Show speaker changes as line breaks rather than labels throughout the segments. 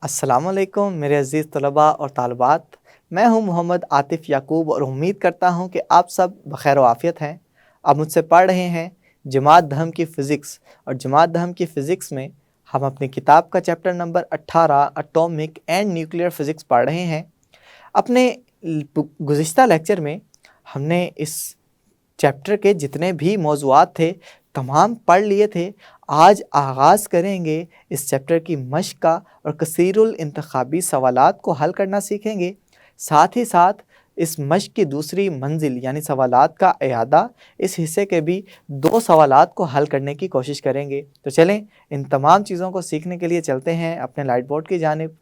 अस्सलामुअलैकुम मेरे अज़ीज़ तलबा और तालिबात। मैं हूं मोहम्मद आतिफ़ याकूब और उम्मीद करता हूं कि आप सब बख़ैर वाफ़ियत हैं। आप मुझसे पढ़ रहे हैं जमात दहम की फ़िज़िक्स, और जमात दहम की फ़िज़िक्स में हम अपनी किताब का chapter number 18 atomic and nuclear physics पढ़ रहे हैं। अपने गुज़िश्ता लेक्चर में हमने इस चैप्टर के जितने भी मौज़ूआत थे तमाम पढ़ लिए थे। आज आगाज़ करेंगे इस चैप्टर की मश्क का और कसीरुल इंतखाबी सवालात को हल करना सीखेंगे। साथ ही साथ इस मश्क की दूसरी मंजिल यानी सवालात का इयादा, इस हिस्से के भी 2 सवालात को हल करने की कोशिश करेंगे। तो चलें इन तमाम चीज़ों को सीखने के लिए चलते हैं अपने लाइट बोर्ड की जानिब।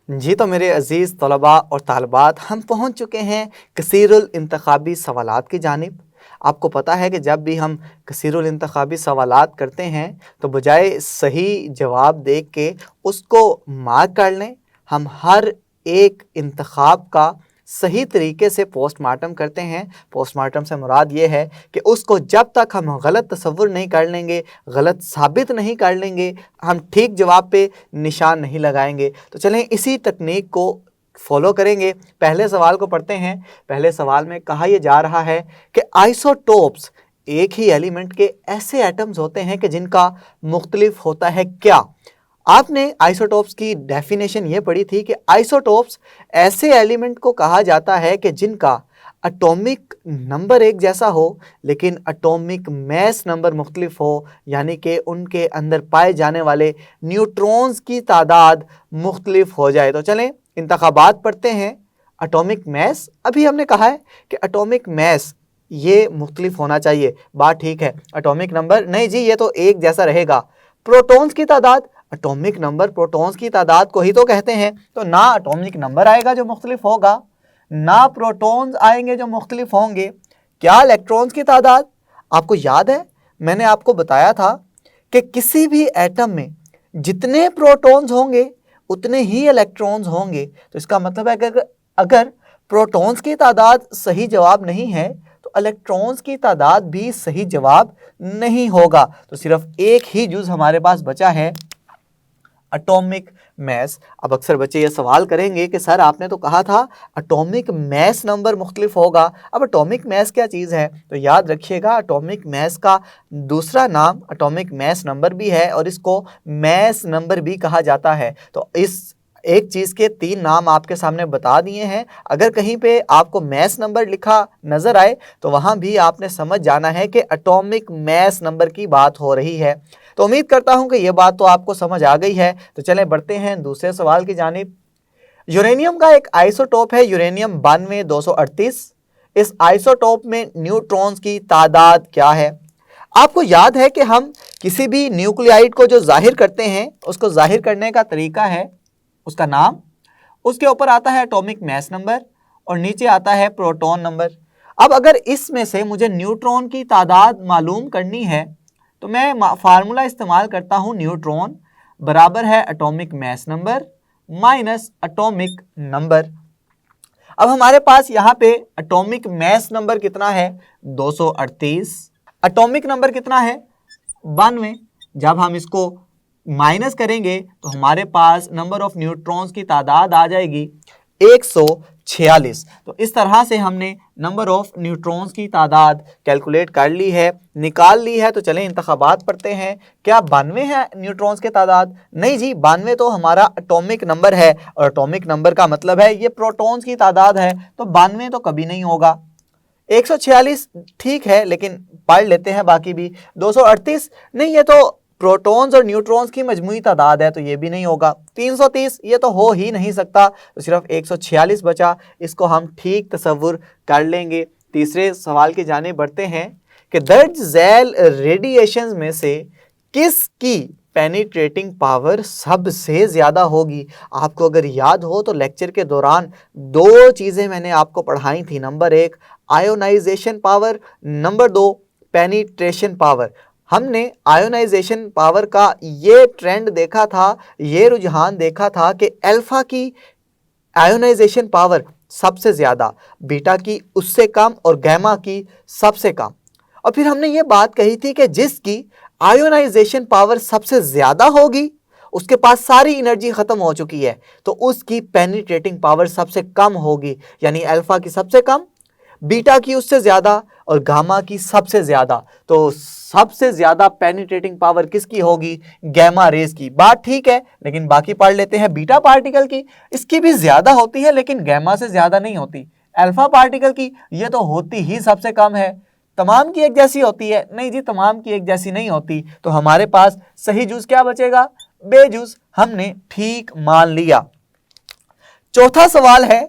जी तो मेरे अज़ीज़ तलबा और तालिबात, हम पहुँच चुके हैं कसीरुल इंतखाबी सवालात की जानिब। आपको पता है कि जब भी हम कसीरुल इंतखाबी सवालात करते हैं तो बजाय सही जवाब देख के उसको मार्क कर लें, हम हर एक इंतखाब का सही तरीके से पोस्टमार्टम करते हैं। पोस्टमार्टम से मुराद ये है कि उसको जब तक हम गलत तसव्वुर नहीं कर लेंगे, गलत साबित नहीं कर लेंगे, हम ठीक जवाब पे निशान नहीं लगाएंगे। तो चलें इसी तकनीक को फॉलो करेंगे। पहले सवाल को पढ़ते हैं। पहले सवाल में कहा यह जा रहा है कि आइसोटोप्स, एक ही एलिमेंट के ऐसे एटम्स होते हैं कि जिनका मुख्तलिफ होता है क्या। आपने आइसोटोप्स की डेफिनेशन ये पढ़ी थी कि आइसोटोप्स ऐसे एलिमेंट को कहा जाता है कि जिनका एटॉमिक नंबर एक जैसा हो लेकिन एटॉमिक मैस नंबर मुख्तलिफ हो, यानी कि उनके अंदर पाए जाने वाले न्यूट्रॉन्स की तादाद मुख्तलिफ हो जाए। तो चलें इंतखाबात पढ़ते हैं। एटॉमिक मैस, अभी हमने कहा है कि एटॉमिक मैस ये मुख्तलिफ होना चाहिए, बात ठीक है। एटॉमिक नंबर नहीं जी, ये तो एक जैसा रहेगा। प्रोटॉन्स की तादाद, एटॉमिक नंबर प्रोटॉन्स की तादाद को ही तो कहते हैं, तो ना एटॉमिक नंबर आएगा जो मुख्तलिफ होगा, ना प्रोटॉन्स आएंगे जो मुख्तलिफ होंगे। क्या इलेक्ट्रॉन्स की तादाद, आपको याद है मैंने आपको बताया था कि किसी भी एटम में जितने प्रोटॉन्स होंगे उतने ही इलेक्ट्रॉन्स होंगे। तो इसका मतलब है कि अगर प्रोटॉन्स की तादाद सही जवाब नहीं है तो इलेक्ट्रॉन्स की तादाद भी सही जवाब नहीं होगा। तो सिर्फ एक ही जुज़ हमारे पास बचा है, एटॉमिक मैस। अब अक्सर बच्चे ये सवाल करेंगे कि सर आपने तो कहा था एटॉमिक मैस नंबर मुख्तलिफ होगा, अब एटॉमिक मैस क्या चीज़ है? तो याद रखिएगा एटॉमिक मैस का दूसरा नाम एटॉमिक मैस नंबर भी है और इसको मैस नंबर भी कहा जाता है। तो इस एक चीज़ के 3 नाम आपके सामने बता दिए हैं। अगर कहीं पे आपको मैस नंबर लिखा नज़र आए तो वहाँ भी आपने समझ जाना है कि एटॉमिक मैस नंबर की बात हो रही है। तो उम्मीद करता हूं कि यह बात तो आपको समझ आ गई है। तो चलें बढ़ते हैं दूसरे सवाल की जानिब। यूरेनियम का एक आइसोटोप है यूरेनियम 92-238। इस आइसोटोप में न्यूट्रॉन्स की तादाद क्या है? आपको याद है कि हम किसी भी न्यूक्लियाइड को जो जाहिर करते हैं उसको जाहिर करने का तरीका है उसका नाम, उसके ऊपर आता है एटॉमिक मैस नंबर और नीचे आता है प्रोटॉन नंबर। अब अगर इसमें से मुझे न्यूट्रॉन की तादाद मालूम करनी है तो मैं फार्मूला इस्तेमाल करता हूं, न्यूट्रॉन बराबर है atomic mass number minus atomic number. अब हमारे पास यहाँ पे एटॉमिक मैस नंबर कितना है? 238। एटॉमिक नंबर कितना है? 92। जब हम इसको माइनस करेंगे तो हमारे पास नंबर ऑफ न्यूट्रॉन्स की तादाद आ जाएगी 146। तो इस तरह से हमने नंबर ऑफ न्यूट्रॉन्स की तादाद कैलकुलेट कर ली है, निकाल ली है। तो चलें इंतखाबात पढ़ते हैं। क्या 92 है न्यूट्रॉन्स की तादाद? नहीं जी, 92 तो हमारा एटॉमिक नंबर है और एटॉमिक नंबर का मतलब है ये प्रोटॉन्स की तादाद है, तो 92 तो कभी नहीं होगा। 146 ठीक है, लेकिन पढ़ लेते हैं बाकी भी। 238 नहीं, ये तो प्रोटॉन्स और न्यूट्रॉन्स की मजमूई तादाद है, तो ये भी नहीं होगा। 330 ये तो हो ही नहीं सकता, तो सिर्फ 146 बचा, इसको हम ठीक तसव्वुर कर लेंगे। तीसरे सवाल की जानिब बढ़ते हैं कि दर्ज झैल रेडिएशन में से किसकी पेनिट्रेटिंग पावर सबसे ज़्यादा होगी? आपको अगर याद हो तो लेक्चर के दौरान 2 चीज़ें मैंने आपको पढ़ाई थी। Number 1 ionisation power, number 2 penetration power. हमने आयोनाइजेशन पावर का ये ट्रेंड देखा था, ये रुझान देखा था कि अल्फा की आयोनाइजेशन पावर सबसे ज़्यादा, बीटा की उससे कम और गैमा की सबसे कम। और फिर हमने ये बात कही थी कि जिसकी आयोनाइजेशन पावर सबसे ज़्यादा होगी उसके पास सारी एनर्जी खत्म हो चुकी है, तो उसकी पेनिट्रेटिंग पावर सबसे कम होगी, यानी अल्फा की सबसे कम, बीटा की उससे ज्यादा और गामा की सबसे ज्यादा। तो सबसे ज्यादा पेनिट्रेटिंग पावर किसकी होगी? गैमा रेज की। बात ठीक है, लेकिन बाकी पढ़ लेते हैं बीटा पार्टिकल की। इसकी भी ज्यादा होती है लेकिन गैमा से ज्यादा नहीं होती। अल्फा पार्टिकल की ये तो होती ही सबसे कम है। तमाम की एक जैसी होती है? नहीं जी, तमाम की एक जैसी नहीं होती। तो हमारे पास सही जूस क्या बचेगा? बेजूस। हमने ठीक मान लिया। चौथा सवाल है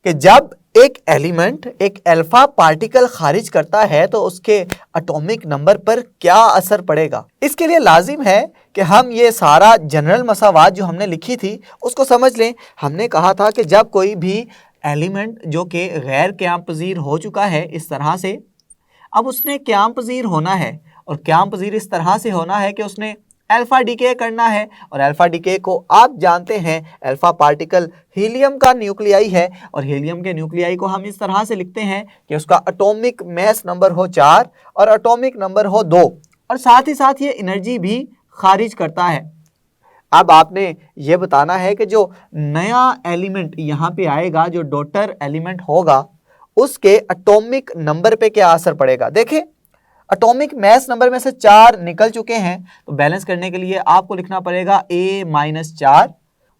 कि जब एक एलिमेंट एक अल्फा पार्टिकल खारिज करता है तो उसके एटॉमिक नंबर पर क्या असर पड़ेगा। इसके लिए लाजिम है कि हम ये सारा जनरल मसावात जो हमने लिखी थी उसको समझ लें। हमने कहा था कि जब कोई भी एलिमेंट जो कि गैर क़याम पज़ीर हो चुका है इस तरह से, अब उसने क़याम पज़ीर होना है, और क़याम पज़ीर इस तरह से होना है कि उसने अल्फा डीके करना है। और अल्फा डीके को आप जानते हैं, अल्फा पार्टिकल हीलियम का न्यूक्लियाई है, और हीलियम के न्यूक्लियाई को हम इस तरह से लिखते हैं कि उसका एटॉमिक मास नंबर हो 4 और एटॉमिक नंबर हो 2, और साथ ही साथ ये एनर्जी भी खारिज करता है। अब आपने ये बताना है कि जो नया एलिमेंट यहाँ पे आएगा, जो डॉटर एलिमेंट होगा, उसके एटॉमिक नंबर पे क्या असर पड़ेगा। देखें, एटॉमिक मास नंबर में से 4 निकल चुके हैं, तो बैलेंस करने के लिए आपको लिखना पड़ेगा A-4।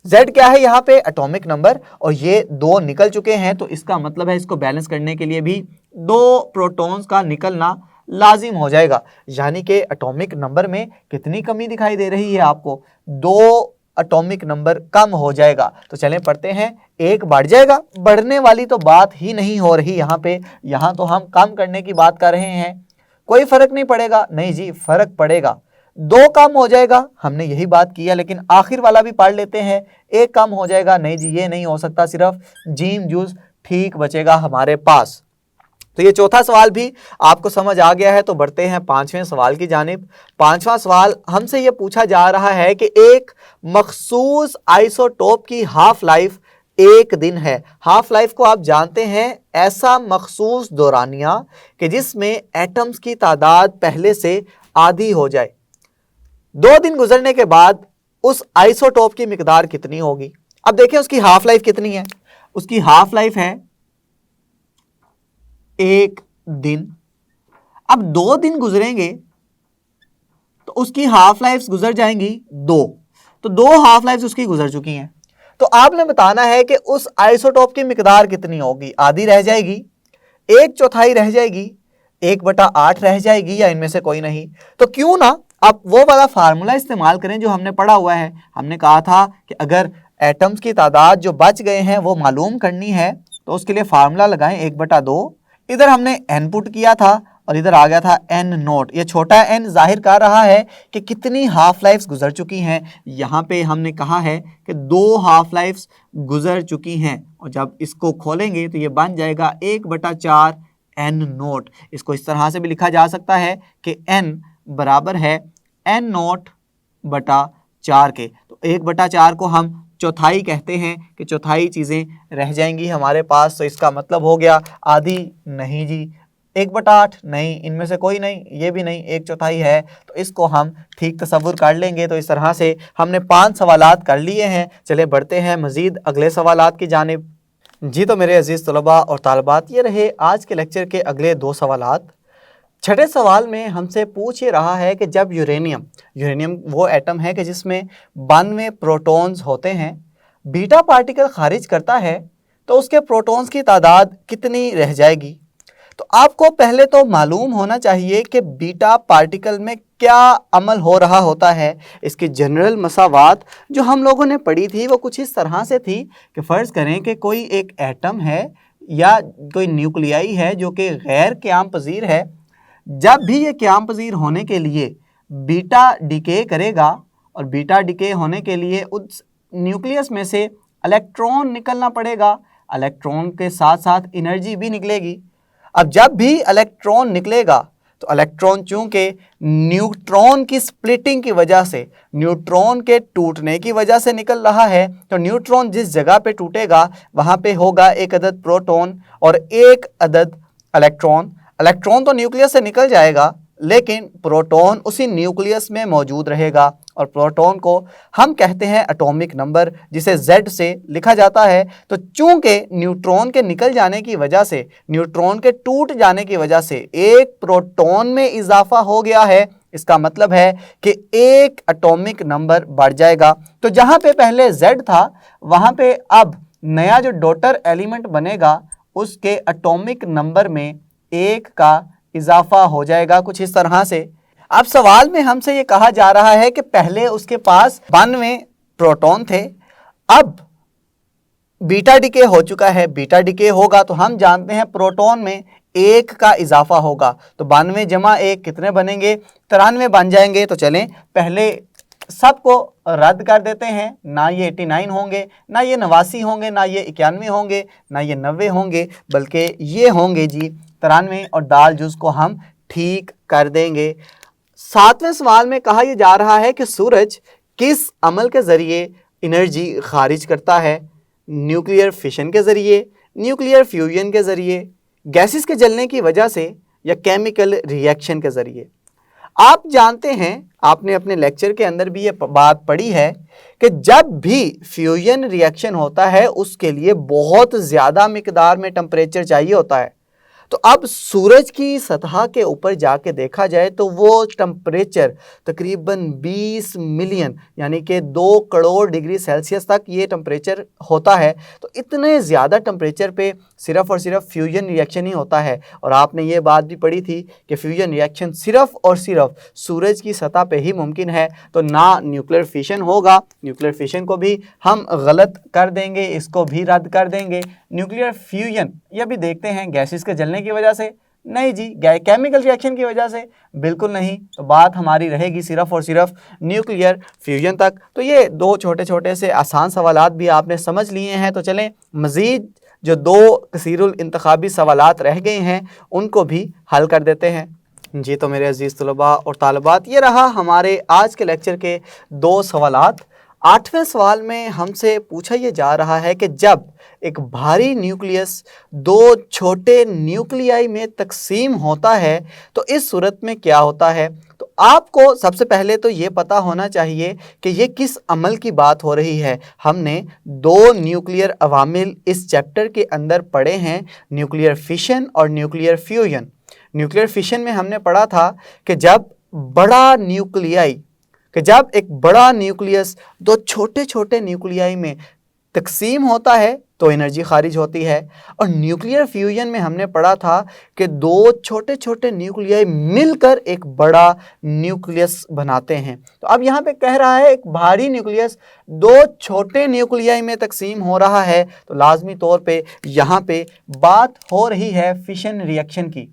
Z क्या है यहाँ पे? एटॉमिक नंबर, और ये 2 निकल चुके हैं, तो इसका मतलब है इसको बैलेंस करने के लिए भी 2 प्रोटॉन्स का निकलना लाजिम हो जाएगा। यानी कि एटॉमिक नंबर में कितनी कमी दिखाई दे रही है आपको? 2 एटॉमिक नंबर कम हो जाएगा। तो चलें पढ़ते हैं। 1 बढ़ जाएगा, बढ़ने वाली तो बात ही नहीं हो रही यहाँ पे। यहाँ तो हम कम करने की बात कर रहे हैं। कोई फर्क नहीं पड़ेगा? नहीं जी, फर्क पड़ेगा। 2 कम हो जाएगा, हमने यही बात की है, लेकिन आखिर वाला भी पढ़ लेते हैं। 1 कम हो जाएगा, नहीं जी ये नहीं हो सकता, सिर्फ जीम जूस ठीक बचेगा हमारे पास। तो ये चौथा सवाल भी आपको समझ आ गया है। तो बढ़ते हैं 5वें सवाल की जानिब। 5वां सवाल हमसे ये पूछा जा रहा है कि एक मखसूस आइसोटोप की हाफ लाइफ 1 दिन है। हाफ लाइफ को आप जानते हैं, ऐसा मखसूस दौरानिया कि जिसमें एटम्स की तादाद पहले से आधी हो जाए। 2 दिन गुजरने के बाद उस आइसोटोप की मिकदार कितनी होगी। अब देखें उसकी हाफ लाइफ कितनी है। उसकी हाफ लाइफ है 1 दिन। अब 2 दिन गुजरेंगे तो उसकी हाफ लाइफ गुजर जाएंगी 2, तो 2 हाफ लाइफ उसकी गुजर चुकी हैं। तो आपने बताना है कि उस आइसोटोप की मिकदार कितनी होगी। आधी रह जाएगी, 1/4 रह जाएगी, 1/8 रह जाएगी, या इनमें से कोई नहीं। तो क्यों ना आप वो वाला फार्मूला इस्तेमाल करें जो हमने पढ़ा हुआ है। हमने कहा था कि अगर एटम्स की तादाद जो बच गए हैं वो मालूम करनी है तो उसके लिए फार्मूला लगाएं 1/2। इधर हमने n पुट किया था और इधर आ गया था n नोट। ये छोटा n जाहिर कर रहा है कि कितनी हाफ लाइफ्स गुजर चुकी हैं। यहाँ पे हमने कहा है कि 2 हाफ लाइफ्स गुजर चुकी हैं, और जब इसको खोलेंगे तो ये बन जाएगा 1/4 n नोट। इसको इस तरह से भी लिखा जा सकता है कि n बराबर है n नोट बटा 4 के। तो 1/4 को हम चौथाई कहते हैं कि चौथाई चीज़ें रह जाएंगी हमारे पास। तो इसका मतलब हो गया आधी नहीं जी, 1/8 नहीं, इनमें से कोई नहीं, ये भी नहीं, 1/4 है। तो इसको हम ठीक तसव्वुर कर लेंगे। तो इस तरह से हमने 5 सवालात कर लिए हैं। चले बढ़ते हैं मज़ीद अगले सवालात की जानिब। जी तो मेरे अजीज़ तलबा और तालबात, ये रहे आज के लेक्चर के अगले 2 सवालात। छठे सवाल में हमसे पूछ ये रहा है कि जब यूरेनियम वो एटम है कि जिसमें 92 प्रोटॉन्स होते हैं, बीटा पार्टिकल खारिज करता है तो उसके प्रोटॉन्स की तादाद कितनी रह जाएगी। तो आपको पहले तो मालूम होना चाहिए कि बीटा पार्टिकल में क्या अमल हो रहा होता है। इसकी जनरल मसावात जो हम लोगों ने पढ़ी थी वो कुछ इस तरह से थी कि फ़र्ज़ करें कि कोई एक एटम है या कोई न्यूक्लियाई है जो कि गैर क़याम पज़ीर है। जब भी ये क़याम पज़ीर होने के लिए बीटा डिके करेगा, और बीटा डिके होने के लिए उस न्यूक्लियस में से इलेक्ट्रॉन निकलना पड़ेगा, इलेक्ट्रॉन के साथ साथ एनर्जी भी निकलेगी। अब जब भी इलेक्ट्रॉन निकलेगा तो इलेक्ट्रॉन चूंकि न्यूट्रॉन की स्प्लिटिंग की वजह से, न्यूट्रॉन के टूटने की वजह से निकल रहा है, तो न्यूट्रॉन जिस जगह पे टूटेगा वहाँ पे होगा 1 अदद प्रोटॉन और 1 अदद इलेक्ट्रॉन। इलेक्ट्रॉन तो न्यूक्लियस से निकल जाएगा लेकिन प्रोटॉन उसी न्यूक्लियस में मौजूद रहेगा। और प्रोटॉन को हम कहते हैं एटॉमिक नंबर, जिसे Z से लिखा जाता है। तो चूंकि न्यूट्रॉन के निकल जाने की वजह से, न्यूट्रॉन के टूट जाने की वजह से एक प्रोटॉन में इजाफा हो गया है, इसका मतलब है कि एक एटॉमिक नंबर बढ़ जाएगा। तो जहां पे पहले Z था वहां पे अब नया जो डॉटर एलिमेंट बनेगा उसके एटॉमिक नंबर में एक का इजाफा हो जाएगा, कुछ इस तरह से। अब सवाल में हमसे ये कहा जा रहा है कि पहले उसके पास 92 प्रोटॉन थे, अब बीटा डिके हो चुका है, बीटा डिके होगा तो हम जानते हैं प्रोटॉन में एक का इजाफा होगा। तो 92 जमा 1 कितने बनेंगे? 93 बन जाएंगे। तो चलें पहले सबको रद्द कर देते हैं, ना ये 89 होंगे, ना ये 89 होंगे, ना ये 91 होंगे, ना ये 90 होंगे, बल्कि ये होंगे जी 93, और दाल जुज को हम ठीक कर देंगे। 7वें सवाल में कहा यह जा रहा है कि सूरज किस अमल के ज़रिए एनर्जी खारिज करता है? न्यूक्लियर फिशन के ज़रिए, न्यूक्लियर फ्यूजन के ज़रिए, गैसेस के जलने की वजह से, या केमिकल रिएक्शन के ज़रिए। आप जानते हैं, आपने अपने लेक्चर के अंदर भी ये बात पढ़ी है कि जब भी फ्यूजन रिएक्शन होता है उसके लिए बहुत ज़्यादा मिकदार में टेम्परेचर चाहिए होता है। तो अब सूरज की सतह के ऊपर जाके देखा जाए तो वो टेम्परेचर तकरीबन 20 मिलियन यानी कि 2 करोड़ डिग्री सेल्सियस तक ये टेम्परेचर होता है। तो इतने ज़्यादा टेम्परेचर पे सिर्फ़ और सिर्फ फ्यूजन रिएक्शन ही होता है। और आपने ये बात भी पढ़ी थी कि फ्यूजन रिएक्शन सिर्फ़ और सिर्फ सूरज की सतह पे ही मुमकिन है, तो ना न्यूक्लियर फिशन होगा। न्यूक्लियर फिशन को भी हम गलत कर देंगे, इसको भी रद्द कर देंगे। न्यूक्लियर फ्यूजन ये भी देखते हैं गैसेस के जलने की वजह से, नहीं जी, केमिकल रिएक्शन की वजह से, बिल्कुल नहीं। तो बात हमारी रहेगी सिर्फ और सिर्फ न्यूक्लियर फ्यूजन तक। तो ये 2 छोटे छोटे से आसान सवालात भी आपने समझ लिए हैं। तो चलें मज़ीद जो 2 कसीरुल इंतखाबी सवालात रह गए हैं उनको भी हल कर देते हैं। जी तो मेरे अजीज़ तलबा और तालिबात, ये रहा हमारे आज के लेक्चर के 2 सवालात। 8वें सवाल में हमसे पूछा यह जा रहा है कि जब एक भारी न्यूक्लियस 2 छोटे न्यूक्लियाई में तकसीम होता है तो इस सूरत में क्या होता है? तो आपको सबसे पहले तो ये पता होना चाहिए कि ये किस अमल की बात हो रही है। हमने 2 न्यूक्लियर अवामिल इस चैप्टर के अंदर पढ़े हैं, न्यूक्लियर फिशन और न्यूक्लियर फ्यूजन। न्यूक्लियर फिशन में हमने पढ़ा था कि जब एक बड़ा न्यूक्लियस 2 छोटे छोटे न्यूक्लियाई में तकसीम होता है तो एनर्जी खारिज होती है। और न्यूक्लियर फ्यूजन में हमने पढ़ा था कि 2 छोटे छोटे न्यूक्लियाई मिलकर एक बड़ा न्यूक्लियस बनाते हैं। तो अब यहाँ पे कह रहा है एक भारी न्यूक्लियस 2 छोटे न्यूक्लियाई में तकसीम हो रहा है, तो लाजमी तौर पे यहाँ पे बात हो रही है फिशन रिएक्शन की।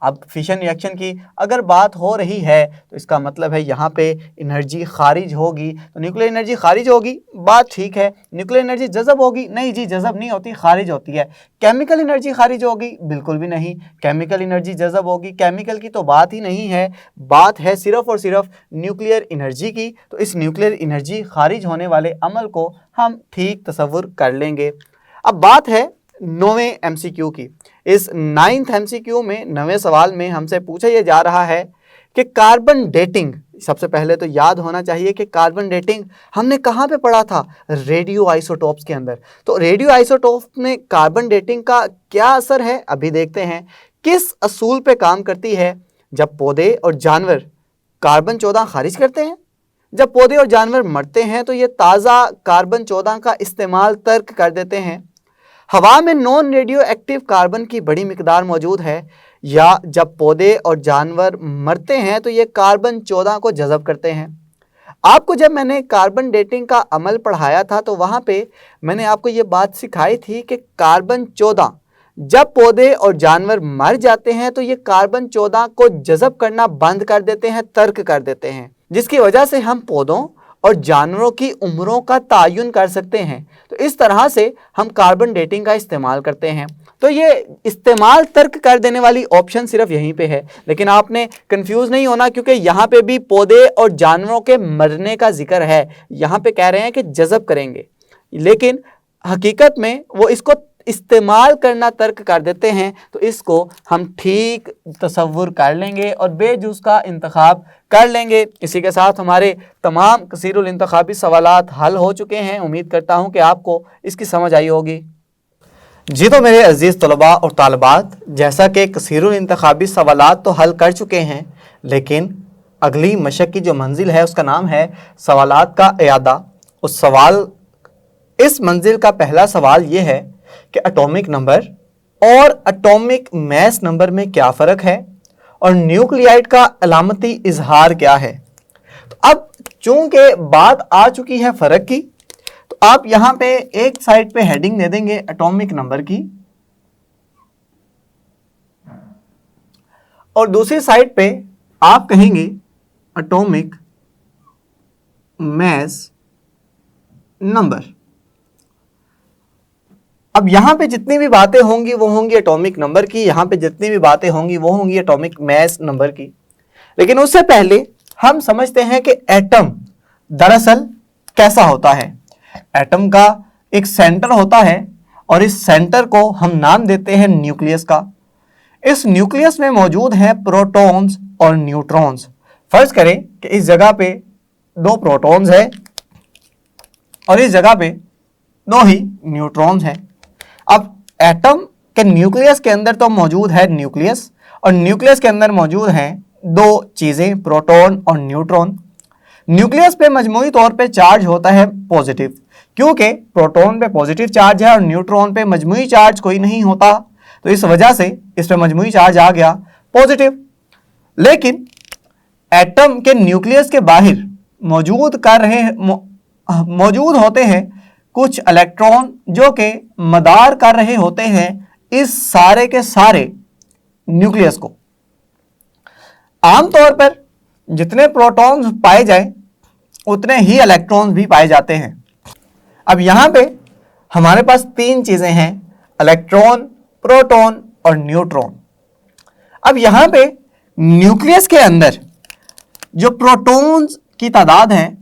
अब फिशन रिएक्शन की अगर बात हो रही है तो इसका मतलब है यहाँ पे एनर्जी खारिज होगी, तो न्यूक्लियर एनर्जी खारिज होगी, बात ठीक है। न्यूक्लियर एनर्जी जज़ब होगी, नहीं जी जज़ब नहीं होती, खारिज होती है। केमिकल एनर्जी खारिज होगी, बिल्कुल भी नहीं, केमिकल एनर्जी जज़ब होगी। केमिकल की तो बात ही नहीं है, बात है सिर्फ़ और सिर्फ न्यूक्लियर एनर्जी की। तो इस न्यूक्लियर एनर्जी खारिज होने वाले अमल को हम ठीक तसव्वुर कर लेंगे। अब बात है 9वें MCQ की। इस 9th MCQ में 9वें सवाल में हमसे पूछा यह जा रहा है कि कार्बन डेटिंग, सबसे पहले तो याद होना चाहिए कि कार्बन डेटिंग हमने कहाँ पे पढ़ा था? रेडियो आइसोटोप्स के अंदर। तो रेडियो आइसोटोप में कार्बन डेटिंग का क्या असर है अभी देखते हैं। किस असूल पे काम करती है? जब पौधे और जानवर कार्बन 14 खारिज करते हैं, जब पौधे और जानवर मरते हैं तो ये ताज़ा कार्बन 14 का इस्तेमाल तर्क कर देते हैं। हवा में नॉन रेडियो एक्टिव कार्बन की बड़ी मिकदार मौजूद है, या जब पौधे और जानवर मरते हैं तो ये कार्बन 14 को जज़ब करते हैं। आपको जब मैंने कार्बन डेटिंग का अमल पढ़ाया था तो वहाँ पे मैंने आपको ये बात सिखाई थी कि कार्बन 14 जब पौधे और जानवर मर जाते हैं तो ये कार्बन 14 को जज़ब करना बंद कर देते हैं, तर्क कर देते हैं, जिसकी वजह से हम पौधों और जानवरों की उम्रों का तायुन कर सकते हैं। तो इस तरह से हम कार्बन डेटिंग का इस्तेमाल करते हैं। तो ये इस्तेमाल तर्क कर देने वाली ऑप्शन सिर्फ यहीं पे है, लेकिन आपने कंफ्यूज नहीं होना क्योंकि यहाँ पे भी पौधे और जानवरों के मरने का जिक्र है। यहाँ पे कह रहे हैं कि जज़ब करेंगे, लेकिन हकीकत में वो इसको इस्तेमाल करना तर्क कर देते हैं तो इसको हम ठीक तसव्वुर कर लेंगे और बेजुज़ का इंतखाब कर लेंगे। इसी के साथ हमारे तमाम कसीरुल इंतखाबी सवालात हल हो चुके हैं। उम्मीद करता हूँ कि आपको इसकी समझ आई होगी। जी तो मेरे अजीज़ तलबा और तालबात, जैसा कि कसीरुल इंतखाबी सवालात तो हल कर चुके हैं, लेकिन अगली मशक की जो मंजिल है उसका नाम है सवालात का इयादा। उस सवाल इस मंजिल का पहला सवाल ये है कि एटॉमिक नंबर और एटॉमिक मास नंबर में क्या फ़र्क है और न्यूक्लियाइड का अलामती इजहार क्या है। तो अब चूंकि बात आ चुकी है फ़र्क की, तो आप यहां पे एक साइड पे हेडिंग दे देंगे एटॉमिक नंबर की और दूसरी साइड पे आप कहेंगे एटॉमिक मास नंबर। अब यहां पे जितनी भी बातें होंगी वो होंगी एटॉमिक नंबर की, यहां पे जितनी भी बातें होंगी वो होंगी एटॉमिक मास नंबर की। लेकिन उससे पहले हम समझते हैं कि एटम दरअसल कैसा होता है। एटम का एक सेंटर होता है और इस सेंटर को हम नाम देते हैं न्यूक्लियस का। इस न्यूक्लियस में मौजूद हैं प्रोटॉन्स और न्यूट्रॉन्स। फर्ज करें कि इस जगह पे 2 प्रोटॉन्स है और इस जगह पे 2 ही न्यूट्रॉन्स हैं। अब एटम के न्यूक्लियस के अंदर तो मौजूद है न्यूक्लियस और न्यूक्लियस के अंदर मौजूद हैं 2 चीजें, प्रोटॉन और न्यूट्रॉन। न्यूक्लियस पे मजमूई तौर पे चार्ज होता है पॉजिटिव, क्योंकि प्रोटॉन पे पॉजिटिव चार्ज है और न्यूट्रॉन पे मजमूई चार्ज कोई नहीं होता, तो इस वजह से इस पे मजमूई चार्ज आ गया पॉजिटिव। लेकिन एटम के न्यूक्लियस के बाहर मौजूद होते हैं कुछ इलेक्ट्रॉन जो कि मदार कर रहे होते हैं इस सारे के सारे न्यूक्लियस को। आमतौर पर जितने प्रोटॉन्स पाए जाएं उतने ही इलेक्ट्रॉन्स भी पाए जाते हैं। अब यहां पे हमारे पास 3 चीजें हैं, इलेक्ट्रॉन, प्रोटॉन और न्यूट्रॉन। अब यहां पे न्यूक्लियस के अंदर जो प्रोटॉन्स की तादाद है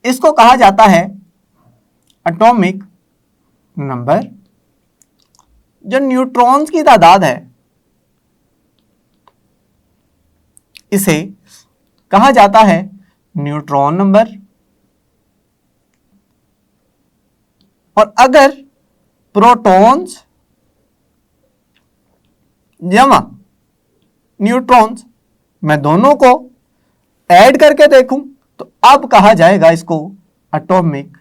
इसको कहा जाता है एटॉमिक नंबर। जो न्यूट्रॉन्स की तादाद है इसे कहा जाता है न्यूट्रॉन नंबर। और अगर प्रोटॉन्स जमा न्यूट्रॉन्स मैं दोनों को ऐड करके देखूं तो अब कहा जाएगा इसको एटॉमिक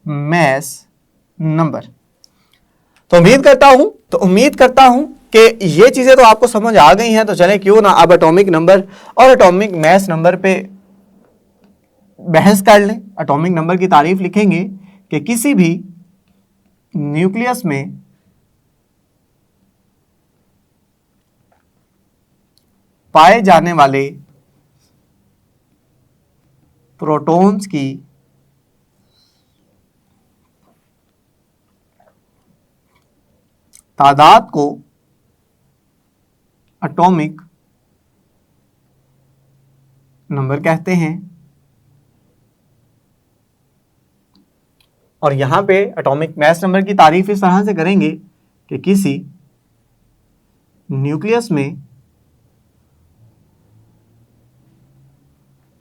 मास नंबर। तो उम्मीद करता हूं कि ये चीजें तो आपको समझ आ गई हैं। तो चलें क्यों ना अब एटॉमिक नंबर और एटॉमिक मास नंबर पे बहस कर लें। एटॉमिक नंबर की तारीफ लिखेंगे कि किसी भी न्यूक्लियस में पाए जाने वाले प्रोटॉन्स की तादाद को एटॉमिक नंबर कहते हैं। और यहां पे एटॉमिक मास नंबर की तारीफ इस तरह से करेंगे कि किसी न्यूक्लियस में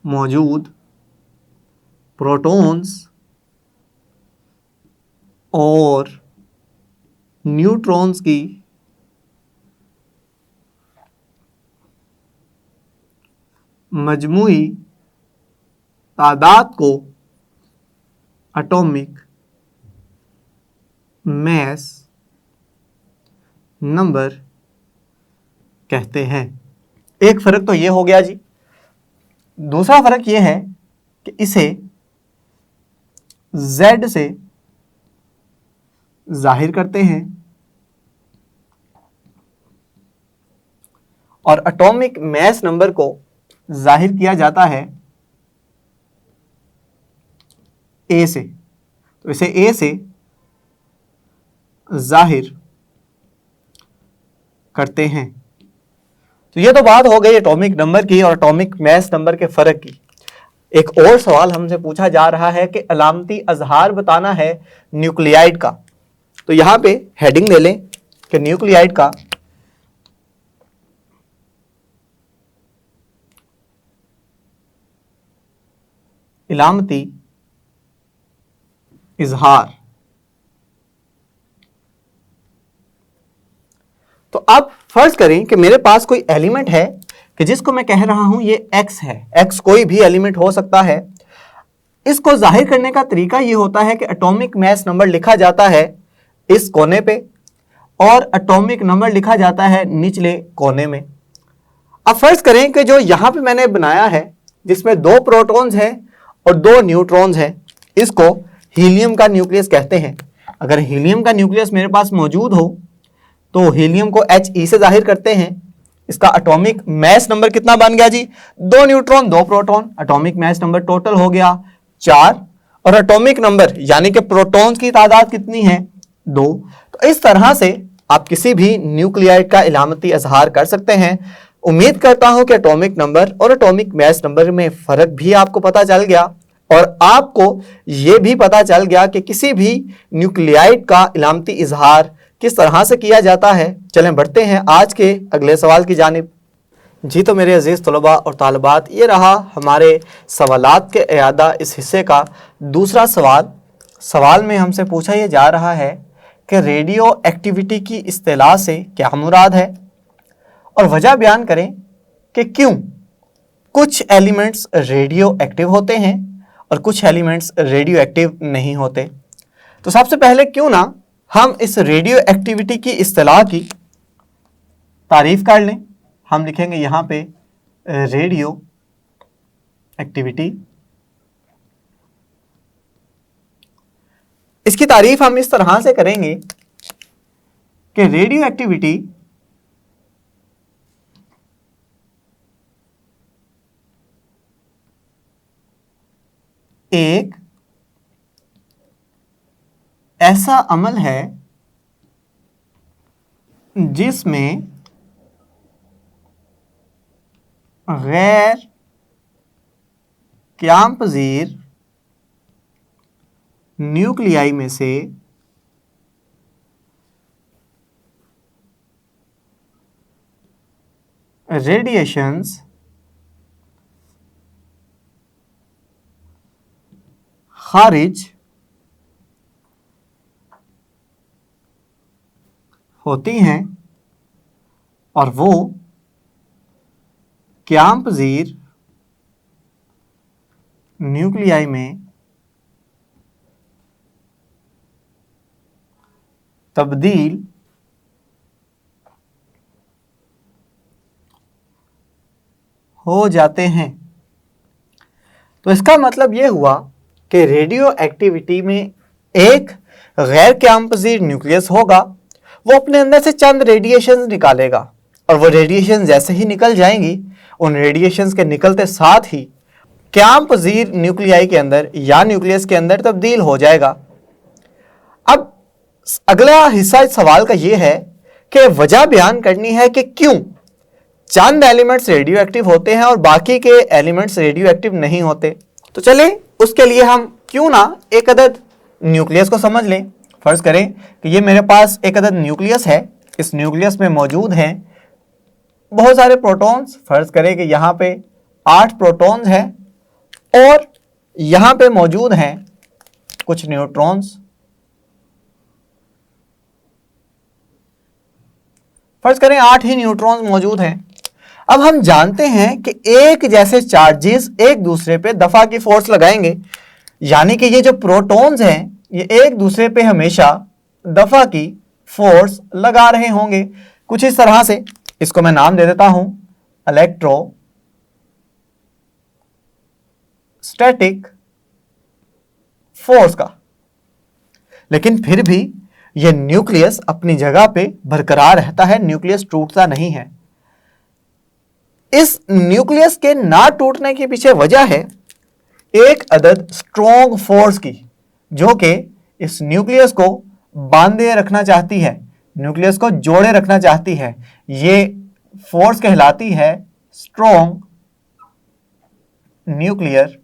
मौजूद प्रोटॉन्स और न्यूट्रॉन्स की मजमूई तादाद को एटॉमिक मास नंबर कहते हैं। एक फर्क तो ये हो गया जी। दूसरा फर्क ये है कि इसे Z से जाहिर करते हैं और एटॉमिक मास नंबर को जाहिर किया जाता है A से। तो इसे A से जाहिर करते हैं। तो ये तो बात हो गई एटॉमिक नंबर की और एटॉमिक मास नंबर के फर्क की। एक और सवाल हमसे पूछा जा रहा है कि अलामती अजहार बताना है न्यूक्लियाइड का। तो यहां पे हेडिंग दे लें कि न्यूक्लियाइड का इलामती इजहार। तो अब फर्ज करें कि मेरे पास कोई एलिमेंट है कि जिसको मैं कह रहा हूं ये x है। x कोई भी एलिमेंट हो सकता है। इसको जाहिर करने का तरीका ये होता है कि एटॉमिक मास नंबर लिखा जाता है इस कोने पे और एटॉमिक नंबर लिखा जाता है निचले कोने में। अब फर्ज करें कि जो यहां पे मैंने बनाया है जिसमें 2 प्रोटॉन्स हैं और 2 न्यूट्रॉन्स हैं, इसको हीलियम का न्यूक्लियस कहते हैं। अगर हीलियम का न्यूक्लियस मेरे पास मौजूद हो तो हीलियम को He से जाहिर करते हैं। इसका एटॉमिक मास नंबर कितना बन गया जी? 2 neutron 2 proton. Atomic mass number total हो गया 4 और एटॉमिक नंबर यानी कि प्रोटॉन्स की तादाद कितनी है? 2। तो इस तरह से आप किसी भी न्यूक्लियाइड का इलामती अजहार कर सकते हैं। उम्मीद करता हूं कि एटॉमिक नंबर और एटॉमिक मास नंबर में फर्क भी आपको पता चल गया और आपको यह भी पता चल गया कि किसी भी न्यूक्लियाइड का इलामती इजहार किस तरह से किया जाता है। चलें बढ़ते हैं आज के अगले सवाल की जानिब। जी तो मेरे अजीज़ तलबा और तालिबात, ये रहा हमारे सवालात के इयादा इस हिस्से का दूसरा सवाल। सवाल में हमसे पूछा यह जा रहा है कि रेडियो एक्टिविटी की इस्तिलाह से क्या मुराद है और वजह बयान करें कि क्यों कुछ एलिमेंट्स रेडियो एक्टिव होते हैं और कुछ एलिमेंट्स रेडियो एक्टिव नहीं होते। तो सबसे पहले क्यों ना हम इस रेडियो एक्टिविटी की इस्तिलाह की तारीफ कर लें। हम लिखेंगे यहां पे रेडियो एक्टिविटी। इसकी तारीफ हम इस तरह से करेंगे कि रेडियो एक्टिविटी एक ऐसा अमल है जिसमें गैर क़याम पज़ीर न्यूक्लियाई में से रेडिएशंस खारिज होती हैं और वो क़याम पज़ीर न्यूक्लियाई में तब्दील हो जाते हैं। तो इसका मतलब ये हुआ कि रेडियो एक्टिविटी में एक गैर क़याम पज़ीर न्यूक्लियस होगा, वो अपने अंदर से चंद रेडिएशंस निकालेगा और वो रेडिएशन जैसे ही निकल जाएंगी, उन रेडिएशंस के निकलते साथ ही क़याम पज़ीर न्यूक्लियाई के अंदर या न्यूक्लियस के अंदर तब्दील हो जाएगा। अब अगला हिस्सा इस सवाल का ये है कि वजह बयान करनी है कि क्यों चंद एलिमेंट्स रेडियो एक्टिव होते हैं और बाकी के एलिमेंट्स रेडियो एक्टिव नहीं होते। तो चले उसके लिए हम क्यों ना एक अदद न्यूक्लियस को समझ लें। फर्ज करें कि ये मेरे पास एक अदद न्यूक्लियस है। इस न्यूक्लियस में मौजूद हैं बहुत सारे प्रोटॉन्स। फर्ज करें कि यहाँ पे 8 प्रोटॉन्स हैं और यहाँ पे मौजूद हैं कुछ न्यूट्रॉन्स। फर्ज करें 8 ही न्यूट्रॉन्स मौजूद हैं। अब हम जानते हैं कि एक जैसे चार्जेस एक दूसरे पे दफा की फोर्स लगाएंगे, यानी कि ये जो प्रोटॉन्स हैं ये एक दूसरे पे हमेशा दफा की फोर्स लगा रहे होंगे कुछ इस तरह से। इसको मैं नाम दे देता हूं इलेक्ट्रोस्टैटिक फोर्स का। लेकिन फिर भी यह न्यूक्लियस अपनी जगह पे बरकरार रहता है, न्यूक्लियस टूटता नहीं है। इस न्यूक्लियस के ना टूटने के पीछे वजह है एक अदद स्ट्रॉन्ग फोर्स की, जो कि इस न्यूक्लियस को बांधे रखना चाहती है, न्यूक्लियस को जोड़े रखना चाहती है। ये फोर्स कहलाती है स्ट्रॉन्ग न्यूक्लियर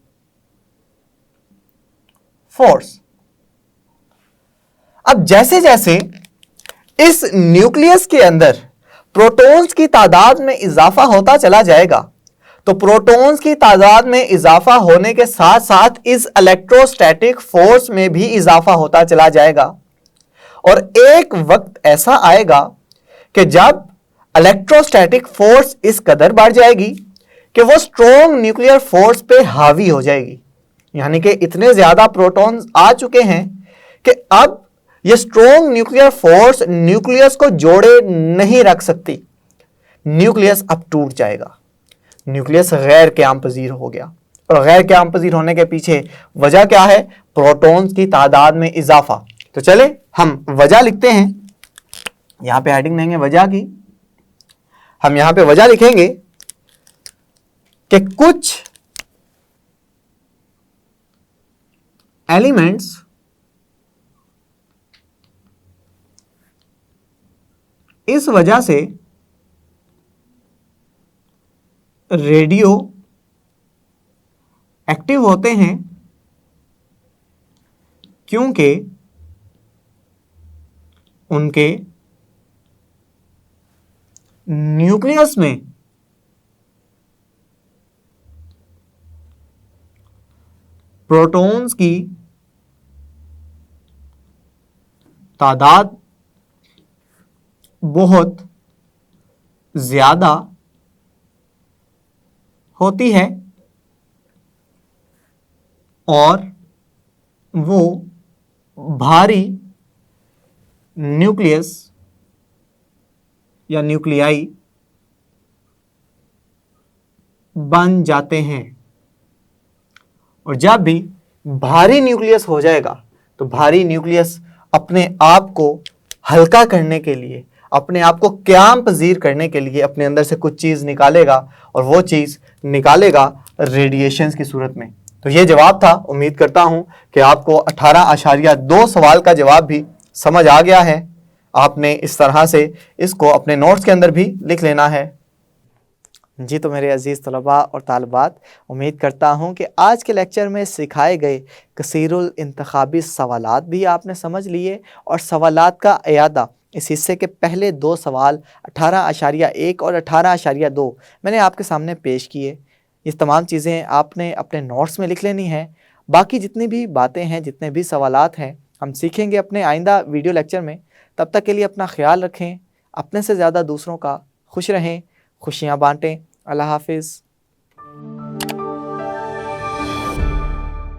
फोर्स। अब जैसे जैसे इस न्यूक्लियस के अंदर प्रोटॉन्स की तादाद में इजाफा होता चला जाएगा, तो प्रोटॉन्स की तादाद में इजाफा होने के साथ साथ इस इलेक्ट्रोस्टैटिक फोर्स में भी इजाफा होता चला जाएगा। और एक वक्त ऐसा आएगा कि जब इलेक्ट्रोस्टैटिक फोर्स इस कदर बढ़ जाएगी कि वो स्ट्रॉन्ग न्यूक्लियर फोर्स पे हावी हो जाएगी, यानी कि इतने ज्यादा प्रोटॉन्स आ चुके हैं कि अब ये स्ट्रॉन्ग न्यूक्लियर फोर्स न्यूक्लियस को जोड़े नहीं रख सकती। न्यूक्लियस अब टूट जाएगा, न्यूक्लियस गैर क़याम पजीर हो गया। और गैर क़याम पजीर होने के पीछे वजह क्या है? प्रोटॉन्स की तादाद में इजाफा। तो चले हम वजह लिखते हैं, यहां पे हेडिंग देंगे वजह की। हम यहां पे वजह लिखेंगे कि कुछ एलिमेंट्स इस वजह से रेडियो एक्टिव होते हैं क्योंकि उनके न्यूक्लियस में प्रोटॉन्स की तादाद बहुत ज्यादा होती है और वो भारी न्यूक्लियस या न्यूक्लियाई बन जाते हैं। और जब भी भारी न्यूक्लियस हो जाएगा तो भारी न्यूक्लियस अपने आप को हल्का करने के लिए, अपने आप को क़याम पजीर करने के लिए अपने अंदर से कुछ चीज़ निकालेगा, और वो चीज़ निकालेगा रेडिएशंस की सूरत में। तो ये जवाब था। उम्मीद करता हूँ कि आपको 18.2 सवाल का जवाब भी समझ आ गया है। आपने इस तरह से इसको अपने नोट्स के अंदर भी लिख लेना है। जी तो मेरे अज़ीज़ तलबा और तालिबात, उम्मीद करता हूँ कि आज के लेक्चर में सिखाए गए कसीरुल इंतखाबी सवालात भी आपने समझ लिए, और सवालात का इयादा इस हिस्से के पहले 2 सवाल 18.1 और 18.2 मैंने आपके सामने पेश किए। ये तमाम चीज़ें आपने अपने नोट्स में लिख लेनी है। बाकी जितनी भी बातें हैं, जितने भी सवालात हैं, हम सीखेंगे अपने आइंदा वीडियो लेक्चर में। तब तक के लिए अपना ख्याल रखें, अपने से ज़्यादा दूसरों का खुश रहें, खुशियाँ बांटें। अल्लाह हाफिज़।